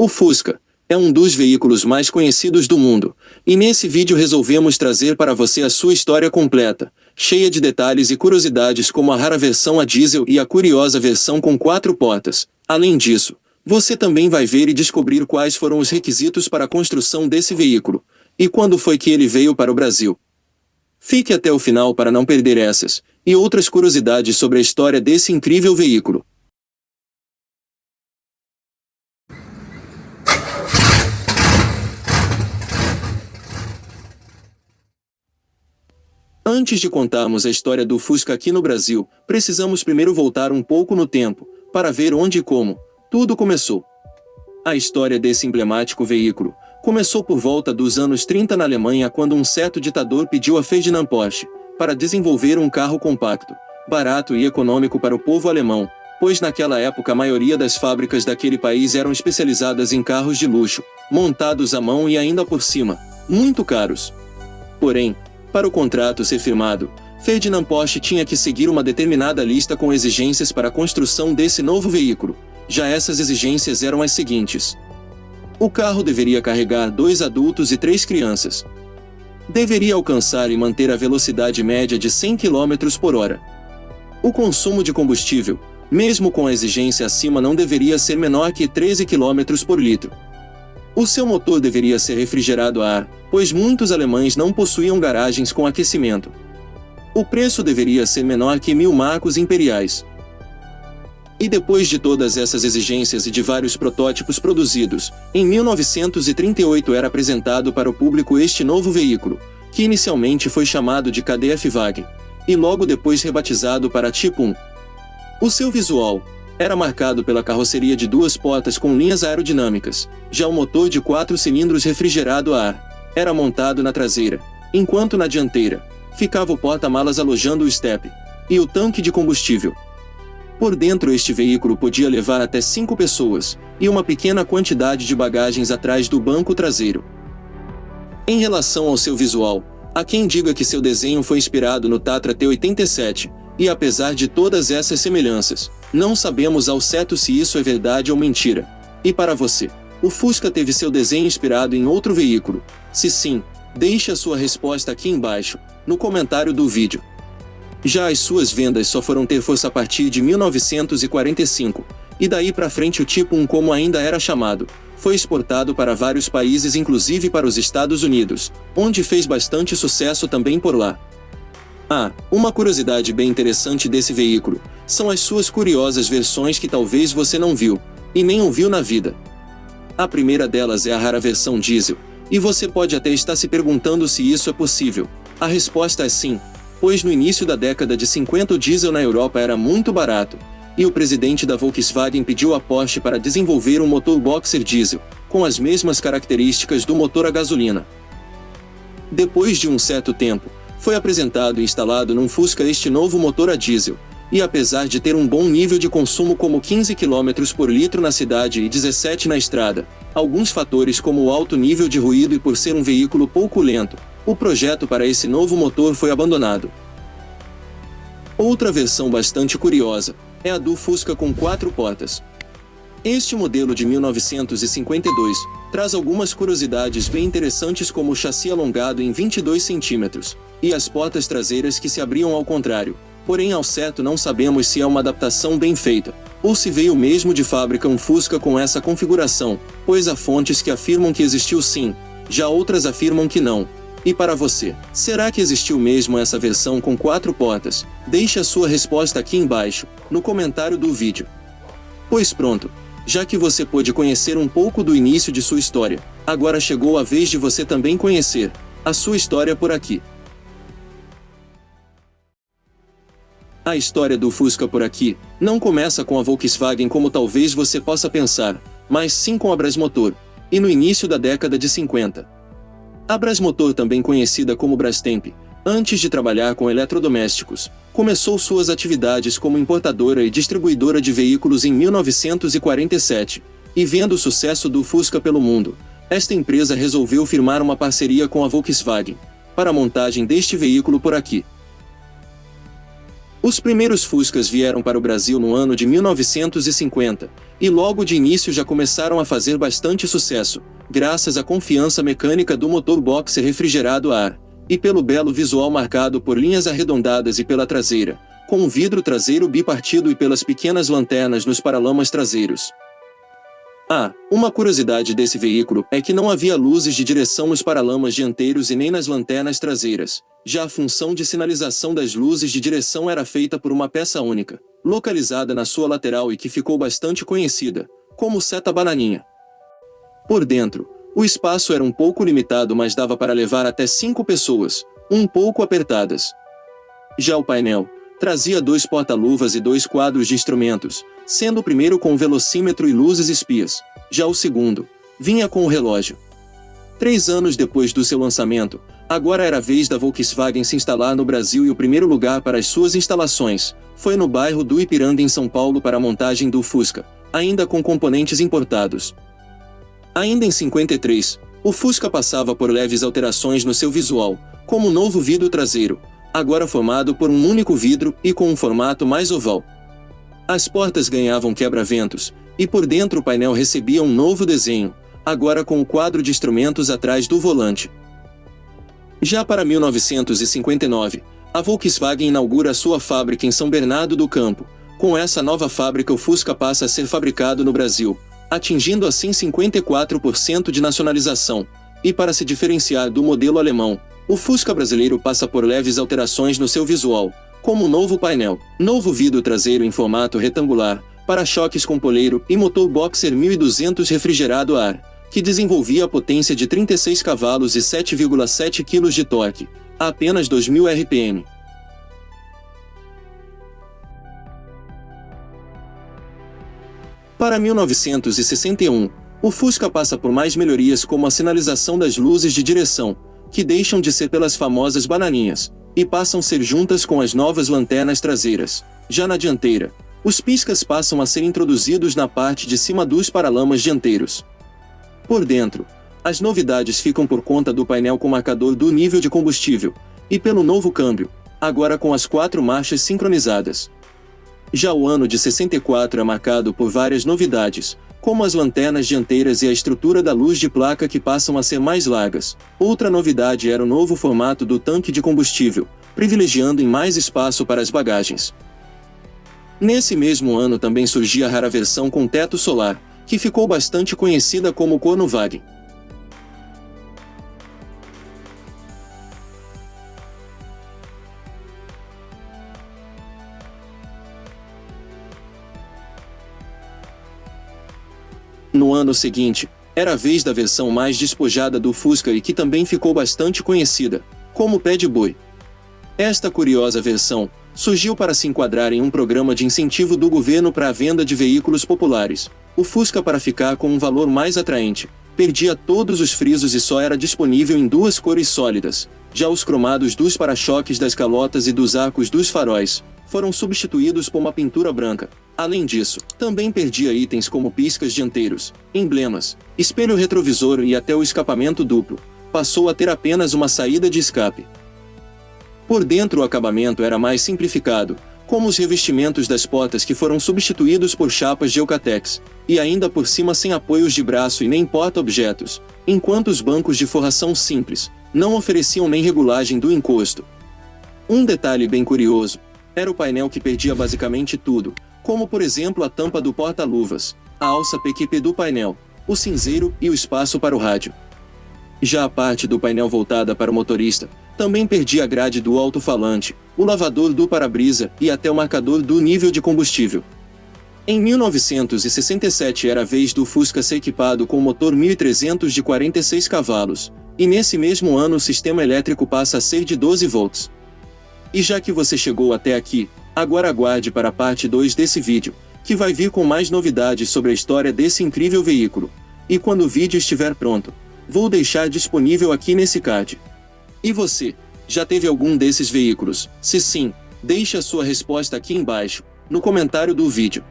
O Fusca é um dos veículos mais conhecidos do mundo, e nesse vídeo resolvemos trazer para você a sua história completa, cheia de detalhes e curiosidades como a rara versão a diesel e a curiosa versão com 4 portas. Além disso, você também vai ver e descobrir quais foram os requisitos para a construção desse veículo, e quando foi que ele veio para o Brasil. Fique até o final para não perder essas e outras curiosidades sobre a história desse incrível veículo. Antes de contarmos a história do Fusca aqui no Brasil, precisamos primeiro voltar um pouco no tempo, para ver onde e como tudo começou. A história desse emblemático veículo começou por volta dos anos 30 na Alemanha, quando um certo ditador pediu a Ferdinand Porsche para desenvolver um carro compacto, barato e econômico para o povo alemão, pois naquela época a maioria das fábricas daquele país eram especializadas em carros de luxo, montados à mão e ainda por cima, muito caros. Porém, para o contrato ser firmado, Ferdinand Porsche tinha que seguir uma determinada lista com exigências para a construção desse novo veículo. Já essas exigências eram as seguintes: o carro deveria carregar 2 adultos e 3 crianças. Deveria alcançar e manter a velocidade média de 100 km por hora. O consumo de combustível, mesmo com a exigência acima, não deveria ser menor que 13 km por litro. O seu motor deveria ser refrigerado a ar, pois muitos alemães não possuíam garagens com aquecimento. O preço deveria ser menor que 1000 marcos imperiais. E depois de todas essas exigências e de vários protótipos produzidos, em 1938 era apresentado para o público este novo veículo, que inicialmente foi chamado de KDF-Wagen, e logo depois rebatizado para Tipo 1. O seu visual era marcado pela carroceria de 2 portas com linhas aerodinâmicas. Já o motor de 4 cilindros refrigerado a ar era montado na traseira, enquanto na dianteira ficava o porta-malas alojando o estepe e o tanque de combustível. Por dentro, este veículo podia levar até 5 pessoas, e uma pequena quantidade de bagagens atrás do banco traseiro. Em relação ao seu visual, há quem diga que seu desenho foi inspirado no Tatra T87, e apesar de todas essas semelhanças, não sabemos ao certo se isso é verdade ou mentira. E para você, o Fusca teve seu desenho inspirado em outro veículo? Se sim, deixe a sua resposta aqui embaixo, no comentário do vídeo. Já as suas vendas só foram ter força a partir de 1945, e daí para frente o Tipo 1, como ainda era chamado, foi exportado para vários países, inclusive para os Estados Unidos, onde fez bastante sucesso também por lá. Uma curiosidade bem interessante desse veículo são as suas curiosas versões que talvez você não viu, e nem ouviu na vida. A primeira delas é a rara versão diesel, e você pode até estar se perguntando se isso é possível. A resposta é sim, pois no início da década de 50 o diesel na Europa era muito barato, e o presidente da Volkswagen pediu a Porsche para desenvolver um motor boxer diesel, com as mesmas características do motor a gasolina. Depois de um certo tempo, foi apresentado e instalado num Fusca este novo motor a diesel, e apesar de ter um bom nível de consumo como 15 km por litro na cidade e 17 na estrada, alguns fatores como o alto nível de ruído e por ser um veículo pouco lento, o projeto para esse novo motor foi abandonado. Outra versão bastante curiosa é a do Fusca com 4 portas. Este modelo de 1952 traz algumas curiosidades bem interessantes, como o chassi alongado em 22 centímetros e as portas traseiras que se abriam ao contrário. Porém, ao certo não sabemos se é uma adaptação bem feita, ou se veio mesmo de fábrica um Fusca com essa configuração, pois há fontes que afirmam que existiu sim, já outras afirmam que não. E para você, será que existiu mesmo essa versão com 4 portas? Deixe a sua resposta aqui embaixo, no comentário do vídeo. Pois pronto, já que você pôde conhecer um pouco do início de sua história, agora chegou a vez de você também conhecer a sua história por aqui. A história do Fusca por aqui não começa com a Volkswagen como talvez você possa pensar, mas sim com a Brasmotor, e no início da década de 50. A Brasmotor, também conhecida como Brastemp, antes de trabalhar com eletrodomésticos, começou suas atividades como importadora e distribuidora de veículos em 1947, e vendo o sucesso do Fusca pelo mundo, esta empresa resolveu firmar uma parceria com a Volkswagen para a montagem deste veículo por aqui. Os primeiros Fuscas vieram para o Brasil no ano de 1950, e logo de início já começaram a fazer bastante sucesso, graças à confiança mecânica do motor boxer refrigerado a ar, e pelo belo visual marcado por linhas arredondadas e pela traseira, com o vidro traseiro bipartido e pelas pequenas lanternas nos paralamas traseiros. Uma curiosidade desse veículo é que não havia luzes de direção nos paralamas dianteiros e nem nas lanternas traseiras. Já a função de sinalização das luzes de direção era feita por uma peça única, localizada na sua lateral e que ficou bastante conhecida, como seta bananinha. Por dentro, o espaço era um pouco limitado, mas dava para levar até 5 pessoas, um pouco apertadas. Já o painel trazia 2 porta-luvas e 2 quadros de instrumentos, sendo o primeiro com velocímetro e luzes espias. Já o segundo vinha com o relógio. 3 anos depois do seu lançamento, agora era a vez da Volkswagen se instalar no Brasil e o primeiro lugar para as suas instalações foi no bairro do Ipiranga em São Paulo para a montagem do Fusca, ainda com componentes importados. Ainda em 53, o Fusca passava por leves alterações no seu visual, como o novo vidro traseiro, agora formado por um único vidro e com um formato mais oval. As portas ganhavam quebra-ventos, e por dentro o painel recebia um novo desenho, agora com o quadro de instrumentos atrás do volante. Já para 1959, a Volkswagen inaugura sua fábrica em São Bernardo do Campo. Com essa nova fábrica o Fusca passa a ser fabricado no Brasil, atingindo assim 54% de nacionalização, e para se diferenciar do modelo alemão, o Fusca brasileiro passa por leves alterações no seu visual, como o novo painel, novo vidro traseiro em formato retangular, para-choques com poleiro e motor boxer 1200 refrigerado a ar, que desenvolvia a potência de 36 cavalos e 7,7 kg de torque, a apenas 2.000 RPM. Para 1961, o Fusca passa por mais melhorias como a sinalização das luzes de direção, que deixam de ser pelas famosas bananinhas, e passam a ser juntas com as novas lanternas traseiras. Já na dianteira, os piscas passam a ser introduzidos na parte de cima dos paralamas dianteiros. Por dentro, as novidades ficam por conta do painel com marcador do nível de combustível, e pelo novo câmbio, agora com as 4 marchas sincronizadas. Já o ano de 64 é marcado por várias novidades, como as lanternas dianteiras e a estrutura da luz de placa que passam a ser mais largas. Outra novidade era o novo formato do tanque de combustível, privilegiando em mais espaço para as bagagens. Nesse mesmo ano também surgia a rara versão com teto solar, que ficou bastante conhecida como Cornwagen. No ano seguinte, era a vez da versão mais despojada do Fusca e que também ficou bastante conhecida, como Pé de Boi. Esta curiosa versão surgiu para se enquadrar em um programa de incentivo do governo para a venda de veículos populares. O Fusca, para ficar com um valor mais atraente, perdia todos os frisos e só era disponível em 2 cores sólidas. Já os cromados dos para-choques das calotas e dos arcos dos faróis foram substituídos por uma pintura branca. Além disso, também perdia itens como piscas dianteiros, emblemas, espelho retrovisor e até o escapamento duplo. Passou a ter apenas uma saída de escape. Por dentro o acabamento era mais simplificado, como os revestimentos das portas que foram substituídos por chapas de Eucatex, e ainda por cima sem apoios de braço e nem porta-objetos, enquanto os bancos de forração simples não ofereciam nem regulagem do encosto. Um detalhe bem curioso era o painel que perdia basicamente tudo, como por exemplo a tampa do porta-luvas, a alça PQP do painel, o cinzeiro e o espaço para o rádio. Já a parte do painel voltada para o motorista também perdia a grade do alto-falante, o lavador do para-brisa e até o marcador do nível de combustível. Em 1967 era a vez do Fusca ser equipado com motor 1300 de 46 cavalos, e nesse mesmo ano o sistema elétrico passa a ser de 12 volts. E já que você chegou até aqui, agora aguarde para a parte 2 desse vídeo, que vai vir com mais novidades sobre a história desse incrível veículo. E quando o vídeo estiver pronto, vou deixar disponível aqui nesse card. E você, já teve algum desses veículos? Se sim, deixe a sua resposta aqui embaixo, no comentário do vídeo.